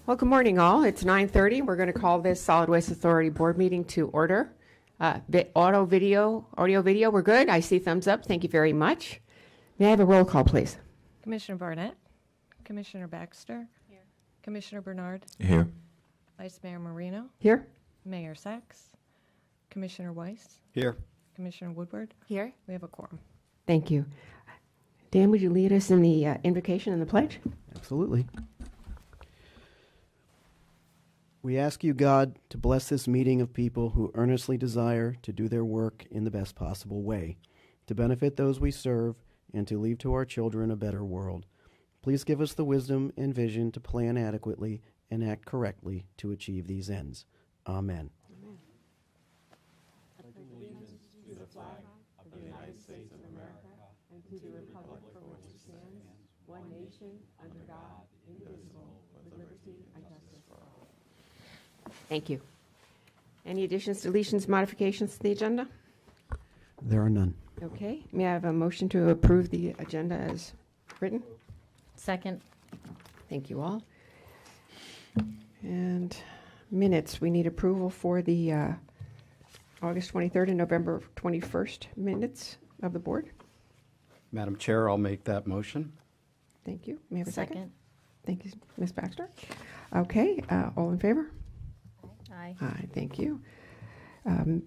Well, good morning, all. It's 9:30. We're going to call this Solid Waste Authority Board meeting to order. Audio, video, we're good. I see thumbs up. Thank you very much. May I have a roll call, please? Commissioner Barnett, Commissioner Baxter, here. Commissioner Bernard, Here. Vice Mayor Marino, Here? Mayor Sachs, Commissioner Weiss, Here. Commissioner Woodward. Here. We have a quorum. Thank you. Dan, would you lead us in the invocation and the pledge? Absolutely. We ask you, God, to bless this meeting of people who earnestly desire to do their work in the best possible way, to benefit those we serve, and to leave to our children a better world. Please give us the wisdom and vision to plan adequately and act correctly to achieve these ends. Amen. One nation, under God, indivisible, with liberty and justice for all. Thank you. Any additions, deletions, modifications to the agenda? There are none. Okay. May I have a motion to approve the agenda as written? Second. Thank you all. And minutes, we need approval for the August 23rd and November 21st minutes of the board. Madam Chair, I'll make that motion. Thank you. May I have a second? Thank you, Ms. Baxter. Okay, all in favor? Aye. Aye, thank you.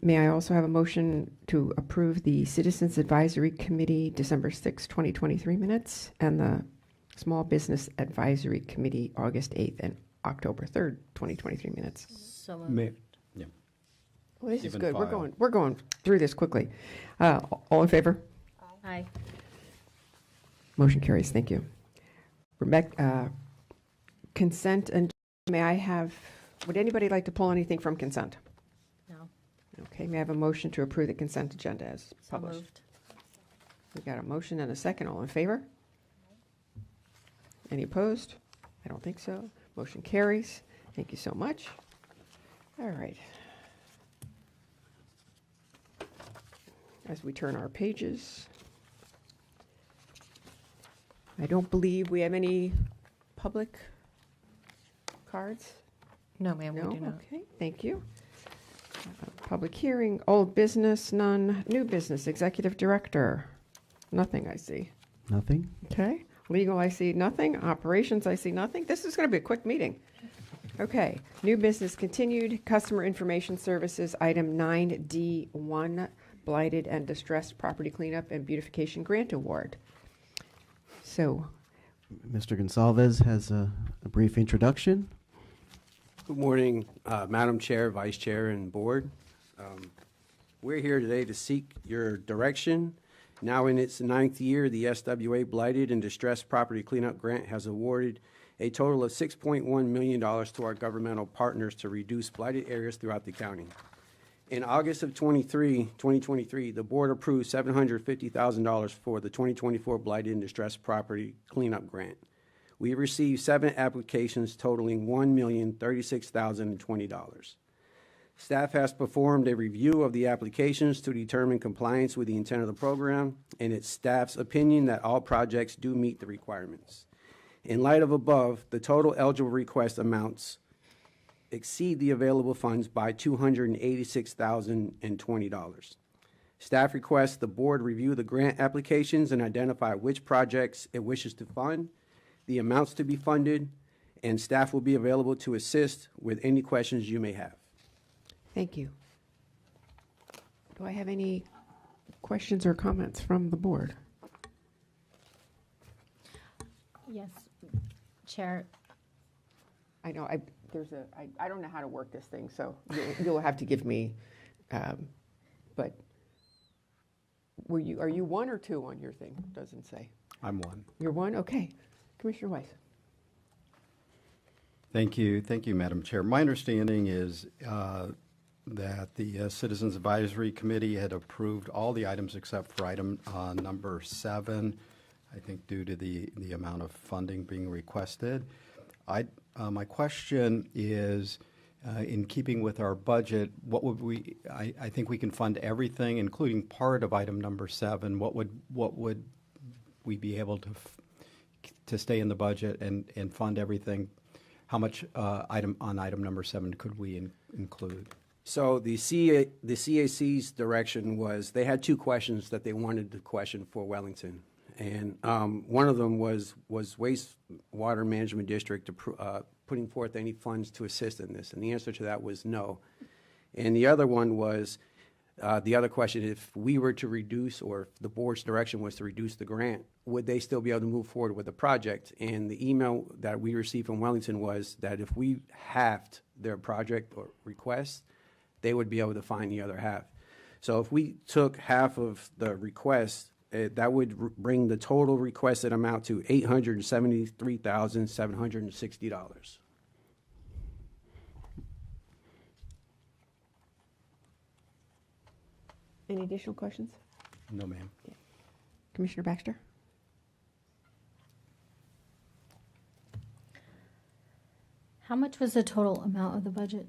May I also have a motion to approve the Citizens Advisory Committee December 6, 2023 minutes and the Small Business Advisory Committee August 8th and October 3rd, 2023 minutes? So moved. Yeah. Well, this is Even good. file. We're going through this quickly. All in favor? Aye. Motion carries. Thank you. Rebecca, consent, and may I have, would anybody like to pull anything from consent? No. Okay, may I have a motion to approve the consent agenda as So published? moved. We got a motion and a second. All in favor? Any opposed? I don't think so. Motion carries. Thank you so much. All right. As we turn our pages, I don't believe we have any public cards. No, ma'am, No? we do not. Okay, thank you. Public hearing, old business, none. New business, executive director. Nothing, I see. Nothing? Okay. Legal, I see nothing. Operations, I see nothing. This is going to be a quick meeting. Okay. New business continued. Customer information services, item 9D1, blighted and distressed property cleanup and beautification grant award. So, Mr. Gonsalves has a brief introduction. Good morning, Madam Chair, Vice Chair, and Board. We're here today to seek your direction. Now in its 9th year, the SWA Blighted and Distressed Property Cleanup Grant has awarded a total of $6.1 million to our governmental partners to reduce blighted areas throughout the county. In August of 2023, the board approved $750,000 for the 2024 Blighted and Distressed Property Cleanup Grant. We received 7 applications totaling $1,036,020. Staff has performed a review of the applications to determine compliance with the intent of the program, and it's staff's opinion that all projects do meet the requirements. In light of above, the total eligible request amounts exceed the available funds by $286,020. Staff requests the board review the grant applications and identify which projects it wishes to fund, the amounts to be funded, and staff will be available to assist with any questions you may have. thank you. Do I have any questions or comments from the board? Yes. Chair, I know, I don't know how to work this thing, so you'll have to give me, but are you 1 or 2 on your thing? Doesn't say. I'm one. You're 1? Okay. Commissioner Weiss. Thank you, Madam Chair. My understanding is that the Citizens Advisory Committee had approved all the items except for item number 7, I think due to the amount of funding being requested. My question is, in keeping with our budget, what would I think we can fund everything, including part of item number 7. What would we be able to stay in the budget and fund everything how much on item number 7 could we include? So the CAC's direction was, they had 2 questions that they wanted to question for Wellington. And one of them was wastewater management district putting forth any funds to assist in this? And the answer to that was no. And the other one was, the other question, if we were to reduce, or if the board's direction was to reduce the grant, would they still be able to move forward with the project? And the email that we received from Wellington was that if we halved their project or request, they would be able to find the other half. So if we took half of the request, that would bring the total requested amount to $873,760. Any additional questions? No, ma'am. Commissioner Baxter? How much was the total amount of the budget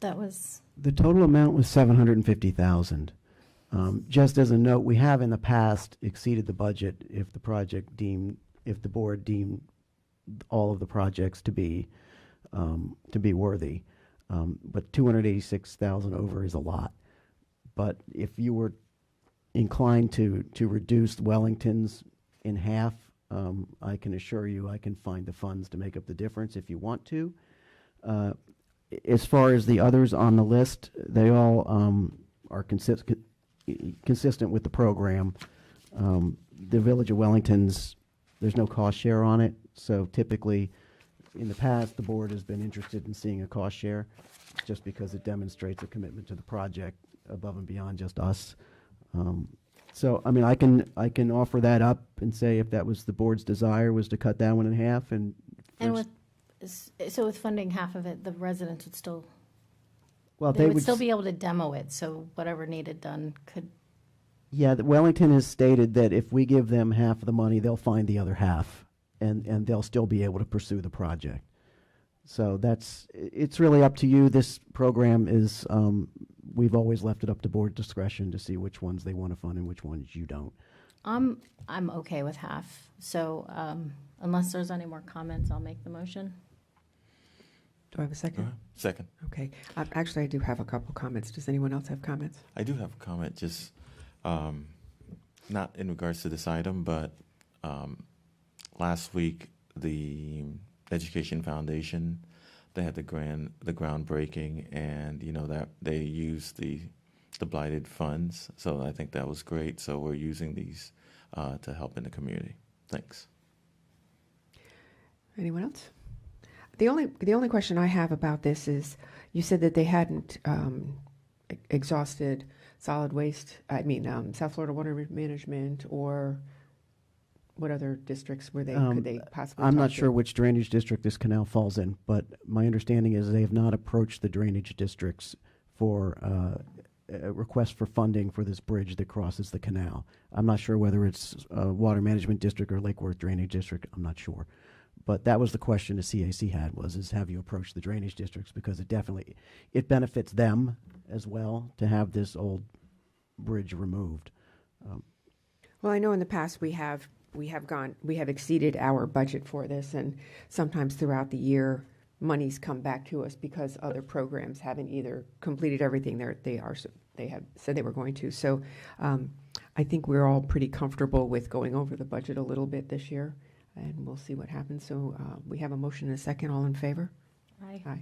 that was? The total amount was $750,000. Just as a note, we have in the past exceeded the budget if the board deemed all of the projects to be worthy. But $286,000 over is a lot. But if you were inclined to reduce Wellington's in half, I can assure you I can find the funds to make up the difference if you want to. As far as the others on the list, they all are consistent with the program. The Village of Wellington's, there's no cost share on it, so typically in the past the board has been interested in seeing a cost share just because it demonstrates a commitment to the project above and beyond just us. So I mean, I can offer that up and say if that was the board's desire, was to cut that one in half, and with funding half of it, the residents would still, well, they would still be able to demo it, so whatever needed done could. Yeah, Wellington has stated that if we give them half of the money, they'll find the other half, and they'll still be able to pursue the project. So it's really up to you. This program is, we've always left it up to board discretion to see which ones they want to fund and which ones you don't. I'm okay with half. So unless there's any more comments, I'll make the motion. Do I have a second? Second. Okay. Actually, I do have a couple comments. Does anyone else have comments? I do have a comment, just not in regards to this item, but last week the Education Foundation, they had the groundbreaking, and that they used the blighted funds. So I think that was great. So we're using these to help in the community. Thanks. Anyone else? The only question I have about this is, you said that they hadn't exhausted solid waste. I mean, South Florida Water Management, or what other districts could they possibly? I'm talk not to? sure which drainage district this canal falls in, but my understanding is they have not approached the drainage districts for a request for funding for this bridge that crosses the canal. I'm not sure whether it's Water Management District or Lake Worth Drainage District. I'm not sure. But that was the question the CAC had, is have you approached the drainage districts, because it benefits them as well to have this old bridge removed. Well, I know in the past we have exceeded our budget for this, and sometimes throughout the year, monies come back to us because other programs haven't either completed everything they have said they were going to. So I think we're all pretty comfortable with going over the budget a little bit this year, and we'll see what happens. So we have a motion and a second. All in favor? Aye. Aye.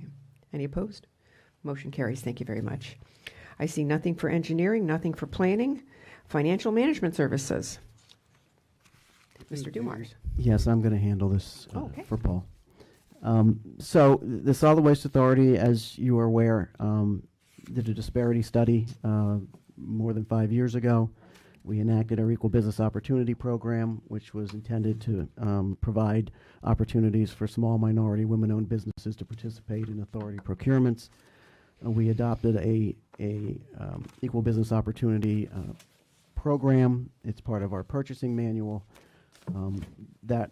Any opposed? Motion carries. Thank you very much. I see nothing for engineering, nothing for planning. Financial management services. Mr. Dumars. Yes, I'm going to handle this Okay. for Paul. So the Solid Waste Authority, as you are aware, did a disparity study more than 5 years ago. We enacted our Equal Business Opportunity Program, which was intended to provide opportunities for small minority women-owned businesses to participate in authority procurements. We adopted a Equal Business Opportunity program. It's part of our purchasing manual. That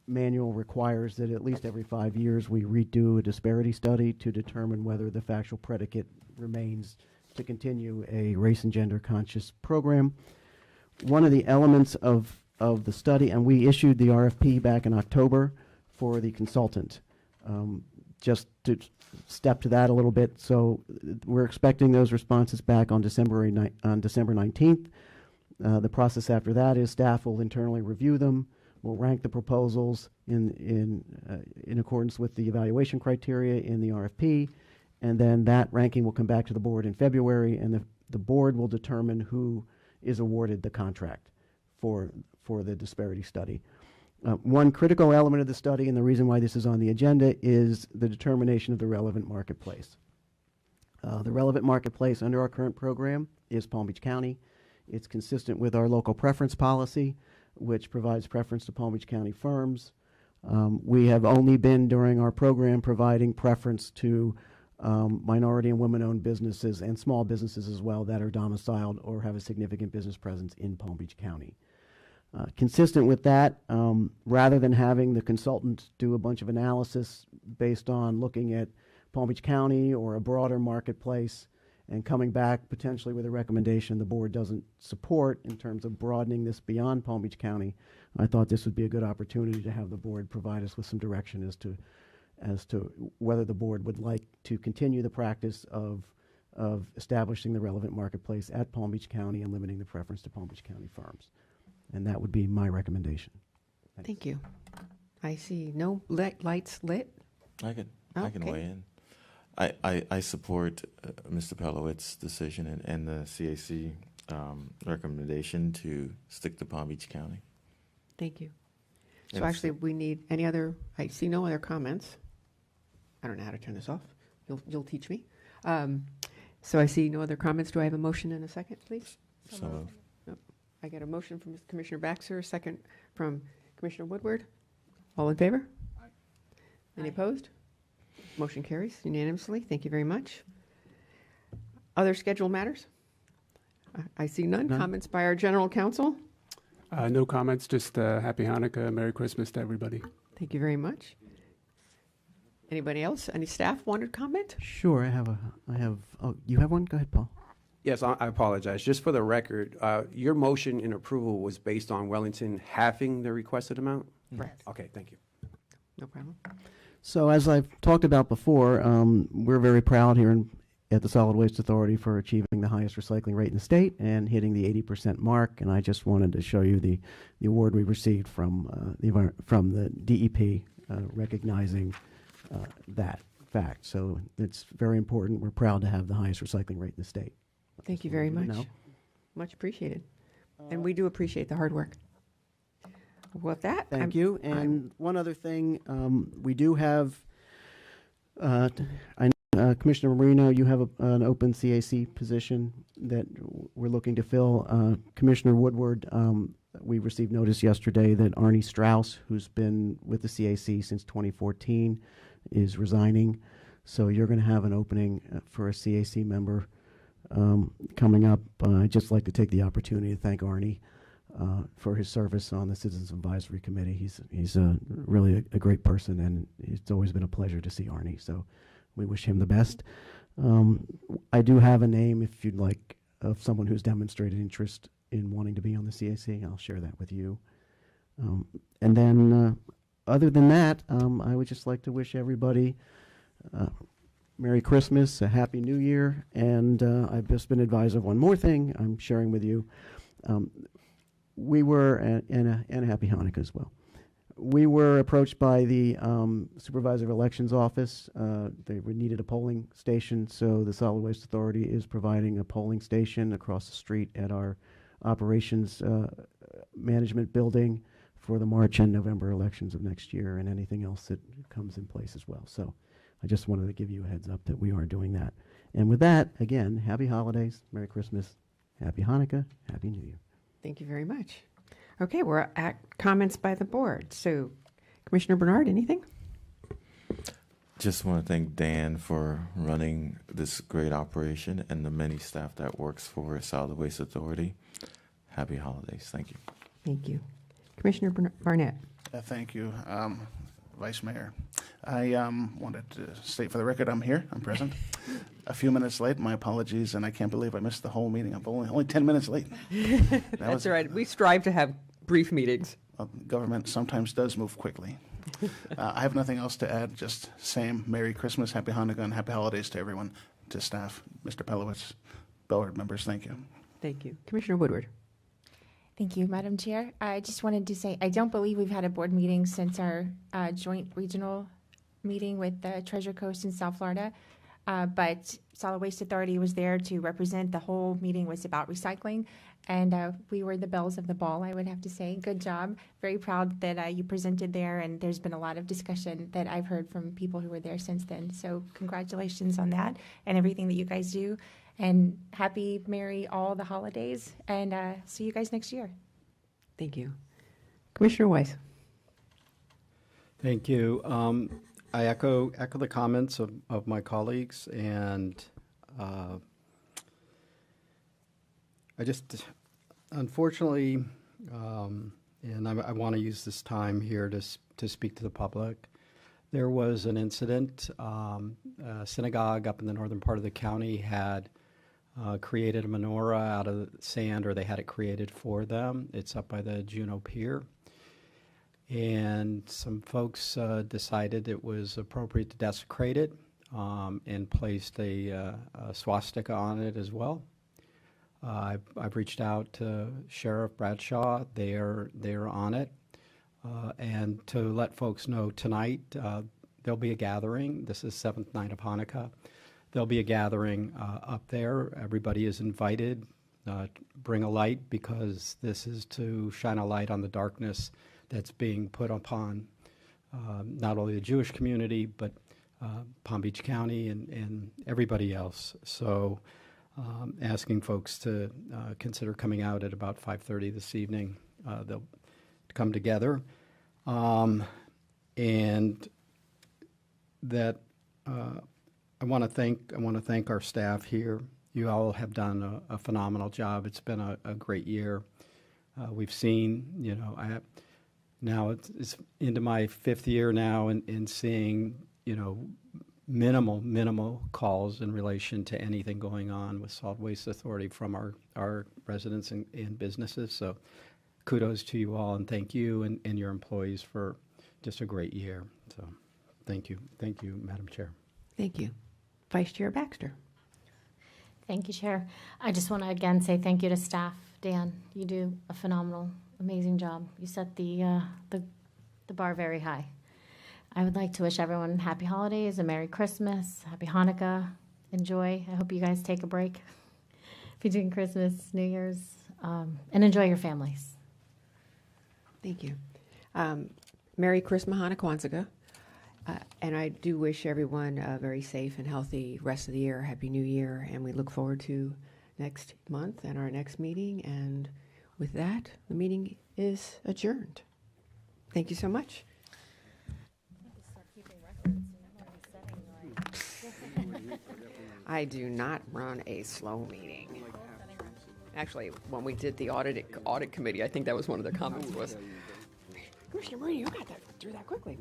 manual requires that at least every 5 years we redo a disparity study to determine whether the factual predicate remains to continue a race and gender conscious program. One of the elements of the study, and we issued the RFP back in October for the consultant. just to step to that a little bit, so we're expecting those responses back on December 19th. The process after that is staff will internally review them. We'll rank the proposals in accordance with the evaluation criteria in the RFP, and then that ranking will come back to the board in February, and the board will determine who is awarded the contract for the disparity study. One critical element of the study, and the reason why this is on the agenda, is the determination of the relevant marketplace. The relevant marketplace under our current program is Palm Beach County. It's consistent with our local preference policy, which provides preference to Palm Beach County firms. We have only been, during our program, providing preference to minority and women-owned businesses and small businesses as well that are domiciled or have a significant business presence in Palm Beach County. Consistent with that, rather than having the consultant do a bunch of analysis based on looking at Palm Beach County or a broader marketplace and coming back potentially with a recommendation the board doesn't support in terms of broadening this beyond Palm Beach County, I thought this would be a good opportunity to have the board provide us with some direction as to whether the board would like to continue the practice of establishing the relevant marketplace at Palm Beach County and limiting the preference to Palm Beach County firms. And that would be my recommendation. Thanks. Thank you. I see no lights lit. I can Okay. weigh in. I support Mr. Pelowitz's decision and the CAC recommendation to stick to Palm Beach County. Thank you. So And actually, we need any other, I see no other comments. I don't know how to turn this off. You'll teach me. So I see no other comments. Do I have a motion in a second, please? So I get a motion from Commissioner Baxter, a second from Commissioner Woodward. All in favor? Aye. Any opposed? Motion carries unanimously. Thank you very much. Other scheduled matters? I see none. None. Comments by our general counsel? No comments, just Happy Hanukkah, Merry Christmas to everybody. Thank you very much. Anybody else? Any staff want to comment? Sure, oh, you have one? Go ahead, Paul. Yes, I apologize. Just for the record, your motion in approval was based on Wellington halving the requested amount? Correct. Okay, thank you. No problem. So as I've talked about before, we're very proud here at the Solid Waste Authority for achieving the highest recycling rate in the state and hitting the 80% mark. And I just wanted to show you the award we received from the DEP recognizing that fact. So it's very important. We're proud to have the highest recycling rate in the state. Thank you very much. No. Much appreciated. And we do appreciate the hard work. With that, Thank you. And one other thing, we do have, Commissioner Marino, you have an open CAC position that we're looking to fill. Commissioner Woodward, we received notice yesterday that Arnie Strauss, who's been with the CAC since 2014, is resigning. So you're going to have an opening for a CAC member coming up. I'd just like to take the opportunity to thank Arnie for his service on the Citizens Advisory Committee. He's really a great person, and it's always been a pleasure to see Arnie. So we wish him the best. I do have a name, if you'd like, of someone who's demonstrated interest in wanting to be on the CAC. I'll share that with you. And then other than that, I would just like to wish everybody Merry Christmas, a Happy New Year, and I've just been advised of one more thing I'm sharing with you. We were, and a Happy Hanukkah as well. We were approached by the Supervisor of Elections Office. They needed a polling station, so the Solid Waste Authority is providing a polling station across the street at our Operations Management Building for the March and November elections of next year and anything else that comes in place as well. So I just wanted to give you a heads up that we are doing that. And with that, again, Happy Holidays, Merry Christmas, Happy Hanukkah, Happy New Year. Thank you very much. Okay, we're at comments by the board. So, Commissioner Bernard, anything? just want to thank Dan for running this great operation and the many staff that works for Solid Waste Authority. Happy holidays. Thank you. Thank you. Commissioner Barnett. Thank you, Vice Mayor. I wanted to state for the record I'm here. I'm present. A few minutes late. My apologies, and I can't believe I missed the whole meeting. I'm only 10 minutes late. That's all right. We strive to have brief meetings. Government sometimes does move quickly. I have nothing else to add. Just same Merry Christmas, Happy Hanukkah, and Happy Holidays to everyone, to staff, Mr. Pelowitz, board members. Thank you. Thank you. Commissioner Woodward. Thank you, Madam Chair. I just wanted to say I don't believe we've had a board meeting since our joint regional meeting with the Treasure Coast in South Florida. But Solid Waste Authority was there to represent. The whole meeting was about recycling, and we were the bells of the ball, I would have to say. Good job. Very proud that you presented there, and there's been a lot of discussion that I've heard from people who were there since then. So congratulations on that and everything that you guys do. And happy, merry all the holidays, and see you guys next year. Thank you. Commissioner Weiss. Thank you. I echo the comments of my colleagues, and I just, unfortunately, and I want to use this time here to speak to the public. There was an incident. A synagogue up in the northern part of the county had created a menorah out of sand, or they had it created for them. It's up by the Juneau Pier. And some folks decided it was appropriate to desecrate it and placed a swastika on it as well. I've reached out to Sheriff Bradshaw. They're on it. And to let folks know, tonight there'll be a gathering. This is 7th night of Hanukkah. There'll be a gathering up there. Everybody is invited. Bring a light, because this is to shine a light on the darkness that's being put upon not only the Jewish community, but Palm Beach County and everybody else. So asking folks to consider coming out at about 5:30 this evening. They'll come together. And that I want to thank our staff here. You all have done a phenomenal job. It's been a great year. We've seen, now it's into my 5th year now, in seeing, minimal calls in relation to anything going on with Solid Waste Authority from our residents and businesses. So kudos to you all, and thank you and your employees for just a great year. So thank you, Madam Chair. Thank you. Vice Chair Baxter. Thank you, Chair. I just want to again say thank you to staff. Dan, you do a phenomenal, amazing job. You set the bar very high. I would like to wish everyone happy holidays, a Merry Christmas, Happy Hanukkah. Enjoy. I hope you guys take a break between Christmas, New Year's, and enjoy your families. Thank you. Merry Christmas, Hanukkah, Kwanzaa. And I do wish everyone a very safe and healthy rest of the year. Happy New Year. And we look forward to next month and our next meeting. And with that, the meeting is adjourned. Thank you so much. I do not run a slow meeting. Actually, when we did the audit committee, I think that was one of the comments was, Commissioner Marie, you got that through that quickly.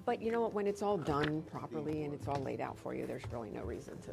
But you know what? When it's all done properly and it's all laid out for you, there's really no reason to